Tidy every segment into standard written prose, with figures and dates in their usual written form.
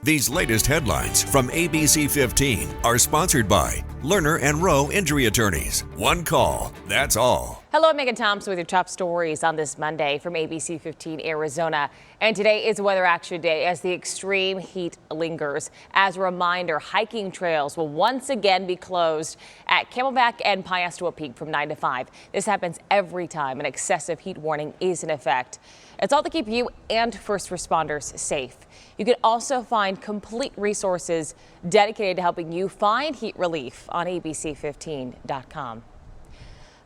These latest headlines from ABC15 are sponsored by Lerner and Rowe Injury Attorneys. One call, that's all. Hello, I'm Megan Thompson with your top stories on this Monday from ABC15 Arizona. And today is Weather Action Day as the extreme heat lingers. As a reminder, hiking trails will once again be closed at Camelback and Piestewa Peak from 9 to 5. This happens every time an excessive heat warning is in effect. It's all to keep you and first responders safe. You can also find complete resources dedicated to helping you find heat relief on ABC15.com.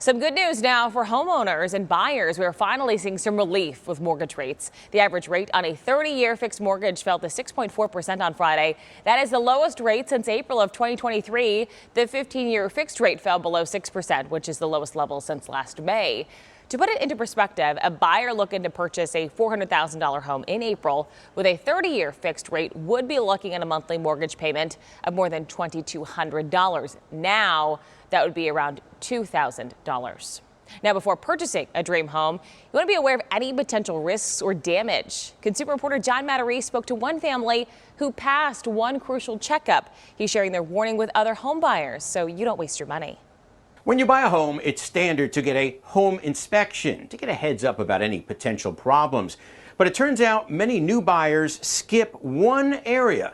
Some good news now for homeowners and buyers. We are finally seeing some relief with mortgage rates. The average rate on a 30-year fixed mortgage fell to 6.4% on Friday. That is the lowest rate since April of 2023. The 15-year fixed rate fell below 6%, which is the lowest level since last May. To put it into perspective, a buyer looking to purchase a $400,000 home in April with a 30-year fixed rate would be looking at a monthly mortgage payment of more than $2,200. Now, that would be around $2,000. Now, before purchasing a dream home, you want to be aware of any potential risks or damage. Consumer reporter John Matarese spoke to one family who passed one crucial checkup. He's sharing their warning with other home buyers so you don't waste your money. When you buy a home, it's standard to get a home inspection to get a heads up about any potential problems. But it turns out many new buyers skip one area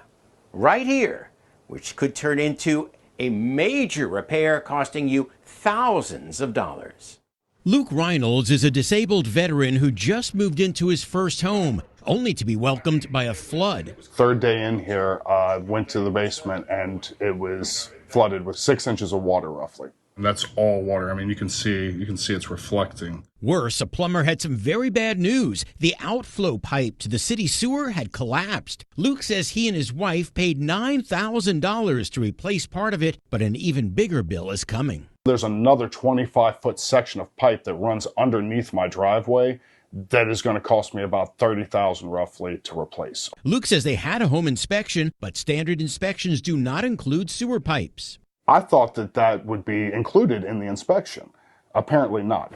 right here, which could turn into a major repair costing you thousands of dollars. Luke Reynolds is a disabled veteran who just moved into his first home, only to be welcomed by a flood. Third day in here, I went to the basement and it was flooded with 6 inches of water roughly. And that's all water. I mean, you can see it's reflecting. Worse, a plumber had some very bad news. The outflow pipe to the city sewer had collapsed. Luke says he and his wife paid $9,000 to replace part of it, but an even bigger bill is coming. There's another 25-foot section of pipe that runs underneath my driveway that is going to cost me about $30,000 roughly to replace. Luke says they had a home inspection, but standard inspections do not include sewer pipes. I thought that would be included in the inspection. Apparently not.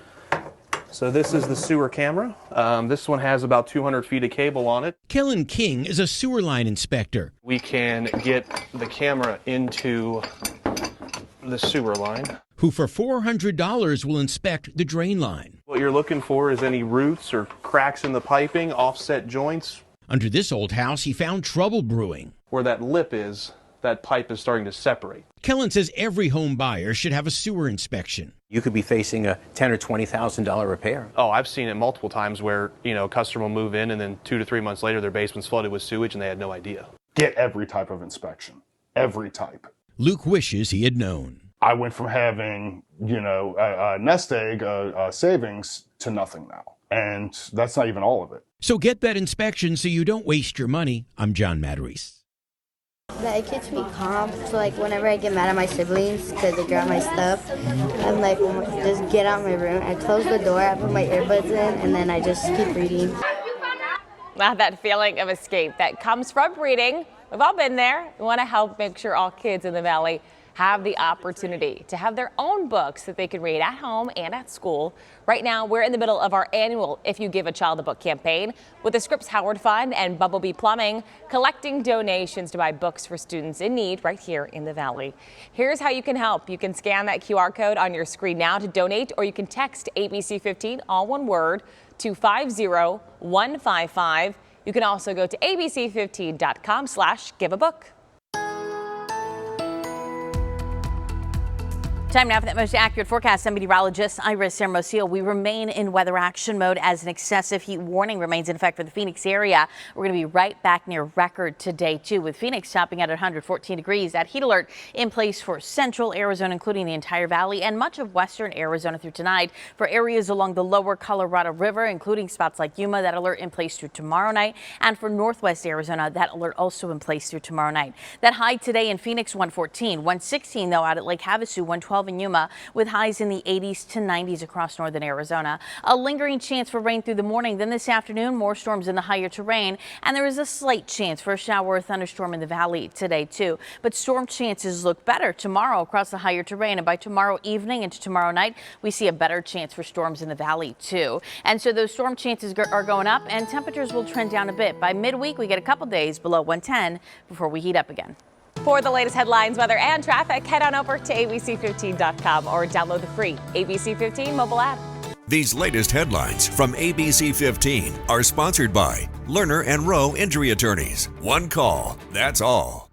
So this is the sewer camera. This one has about 200 feet of cable on it. Kellen King is a sewer line inspector. We can get the camera into the sewer line. Who for $400 will inspect the drain line. What you're looking for is any roots or cracks in the piping, offset joints. Under this old house, he found trouble brewing. Where that lip is, that pipe is starting to separate. Kellen says every home buyer should have a sewer inspection. You could be facing a $10,000 or $20,000 repair. Oh, I've seen it multiple times where, a customer will move in and then 2 to 3 months later their basement's flooded with sewage and they had no idea. Get every type of inspection. Every type. Luke wishes he had known. I went from having, a nest egg savings to nothing now. And that's not even all of it. So get that inspection so you don't waste your money. I'm John Matarese. It keeps me calm, so whenever I get mad at my siblings because they grab my stuff, I'm just get out of my room, I close the door, I put my earbuds in, and then I just keep reading. Wow, that feeling of escape that comes from reading. We've all been there. We want to help make sure all kids in the Valley have the opportunity to have their own books that they can read at home and at school. Right now, we're in the middle of our annual If You Give a Child a Book campaign with the Scripps Howard Fund and Bumblebee Plumbing collecting donations to buy books for students in need right here in the Valley. Here's how you can help. You can scan that QR code on your screen now to donate, or you can text ABC15, all one word, to 50155. You can also go to abc15.com/giveabook. Time now for that most accurate forecast. I'm meteorologist Iris Hermosillo. We remain in weather action mode as an excessive heat warning remains in effect for the Phoenix area. We're going to be right back near record today, too, with Phoenix topping at 114 degrees. That heat alert in place for central Arizona, including the entire valley and much of western Arizona through tonight. For areas along the lower Colorado River, including spots like Yuma, that alert in place through tomorrow night. And for northwest Arizona, that alert also in place through tomorrow night. That high today in Phoenix, 114. 116, though, out at Lake Havasu, 112. 12 in Yuma, with highs in the 80s to 90s across northern Arizona. A lingering chance for rain through the morning. Then this afternoon, more storms in the higher terrain, and there is a slight chance for a shower or thunderstorm in the valley today too. But storm chances look better tomorrow across the higher terrain, and by tomorrow evening into tomorrow night, we see a better chance for storms in the valley too. And so those storm chances are going up, and temperatures will trend down a bit. By midweek, we get a couple days below 110 before we heat up again. For the latest headlines, weather, and traffic, head on over to abc15.com or download the free ABC 15 mobile app. These latest headlines from ABC 15 are sponsored by Lerner and Rowe Injury Attorneys. One call, that's all.